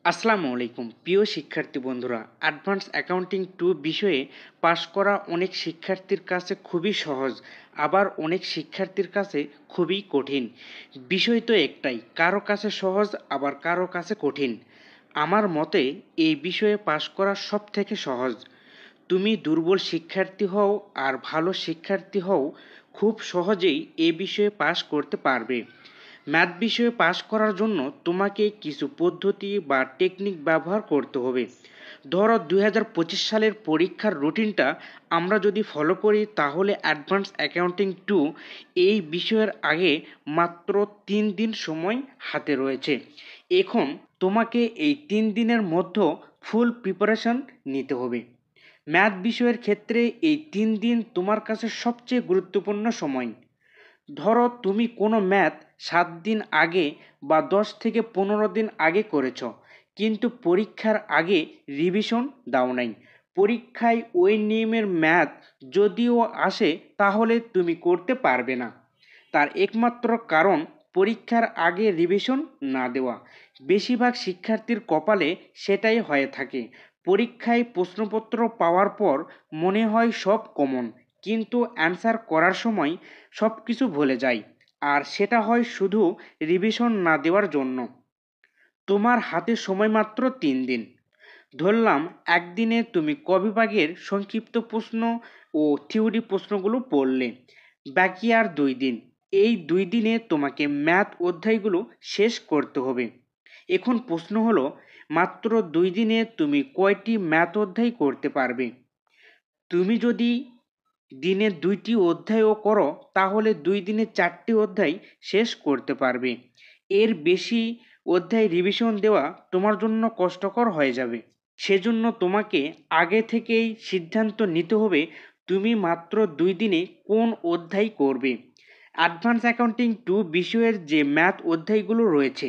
আসসালামু আলাইকুম প্রিয় শিক্ষার্থী বন্ধুরা। অ্যাডভান্স অ্যাকাউন্টিং 2 বিষয়ে পাশ করা অনেক শিক্ষার্থীর কাছে খুবই সহজ, আবার অনেক শিক্ষার্থীর কাছে খুবই কঠিন। বিষয় তো একটাই, কারো কাছে সহজ আবার কারো কাছে কঠিন। আমার মতে এই বিষয়ে পাশ করা সব থেকে সহজ। তুমি দুর্বল শিক্ষার্থী হও আর ভালো শিক্ষার্থী হও, খুব সহজেই এ বিষয়ে পাশ করতে পারবে। ম্যাথ বিষয়ে পাশ করার জন্য তোমাকে কিছু পদ্ধতি বা টেকনিক ব্যবহার করতে হবে। ধরো 2025 সালের পরীক্ষার রুটিনটা আমরা যদি ফলো করি, তাহলে অ্যাডভান্স অ্যাকাউন্টিং 2 এই বিষয়ের আগে মাত্র 3 দিন সময় হাতে রয়েছে। এখন তোমাকে এই 3 দিনের মধ্যে ফুল প্রিপারেশন নিতে হবে। ম্যাথ বিষয়ের ক্ষেত্রে এই 3 দিন তোমার কাছে সবচেয়ে গুরুত্বপূর্ণ সময়। ধরো তুমি কোনো ম্যাথ 7 দিন আগে বা 10 থেকে 15 দিন আগে করেছ, কিন্তু পরীক্ষার আগে রিভিশন দাও নাই। পরীক্ষায় ওই নিয়মের ম্যাথ যদিও আসে, তাহলে তুমি করতে পারবে না। তার একমাত্র কারণ পরীক্ষার আগে রিভিশন না দেওয়া। বেশিরভাগ শিক্ষার্থীর কপালে সেটাই হয়ে থাকে। পরীক্ষায় প্রশ্নপত্র পাওয়ার পর মনে হয় সব কমন, কিন্তু অ্যান্সার করার সময় সব কিছু ভুলে যায়। আর সেটা হয় শুধু রিভিশন না দেওয়ার জন্য। তোমার হাতে সময় মাত্র 3 দিন। ধরলাম একদিনে তুমি ক বিভাগের সংক্ষিপ্ত প্রশ্ন ও থিওরি প্রশ্নগুলো পড়লে, বাকি আর 2 দিন। এই 2 দিনে তোমাকে ম্যাথ অধ্যায়গুলো শেষ করতে হবে। এখন প্রশ্ন হলো, মাত্র 2 দিনে তুমি কয়টি ম্যাথ অধ্যায় করতে পারবে? তুমি যদি দিনে 2টি অধ্যায়ও করো, তাহলে 2 দিনে 4টি অধ্যায় শেষ করতে পারবে। এর বেশি অধ্যায় রিভিশন দেওয়া তোমার জন্য কষ্টকর হয়ে যাবে। সেজন্য তোমাকে আগে থেকেই সিদ্ধান্ত নিতে হবে তুমি মাত্র 2 দিনে কোন অধ্যায় করবে। অ্যাডভান্স অ্যাকাউন্টিং 2 বিষয়ের যে ম্যাথ অধ্যায়গুলো রয়েছে,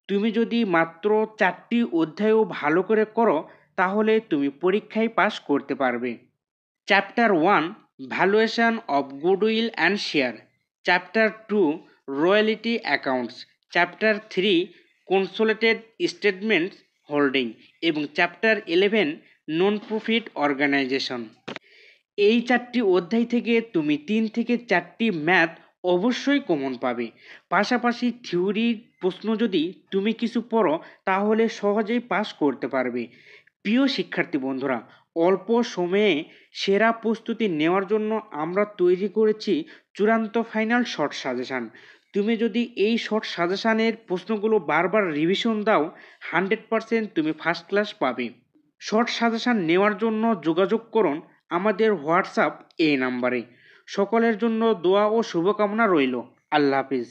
তুমি যদি মাত্র 4টি অধ্যায়ও ভালো করে করো, তাহলে তুমি পরীক্ষায় পাস করতে পারবে। Chapter 1, valuation of goodwill and share. Chapter 2, royalty accounts. Chapter 3, consolidated statements holding. এবং চ্যাপ্টার 11, নন প্রফিট অর্গানাইজেশন। এই 4টি অধ্যায় থেকে তুমি 3 থেকে 4টি ম্যাথ অবশ্যই কমন পাবে। পাশাপাশি থিওরির প্রশ্ন যদি তুমি কিছু পড়ো, তাহলে সহজেই পাস করতে পারবে। প্রিয় শিক্ষার্থী বন্ধুরা, অল্প সময়ে সেরা প্রস্তুতি নেওয়ার জন্য আমরা তৈরি করেছি চূড়ান্ত ফাইনাল শর্ট সাজেশান। তুমি যদি এই শর্ট সাজেশানের প্রশ্নগুলো বারবার রিভিশন দাও, 100% তুমি ফার্স্ট ক্লাস পাবে। শর্ট সাজেশান নেওয়ার জন্য যোগাযোগ করুন আমাদের হোয়াটসঅ্যাপ এই নাম্বারে। সকলের জন্য দোয়া ও শুভকামনা রইল। আল্লাহ হাফিজ।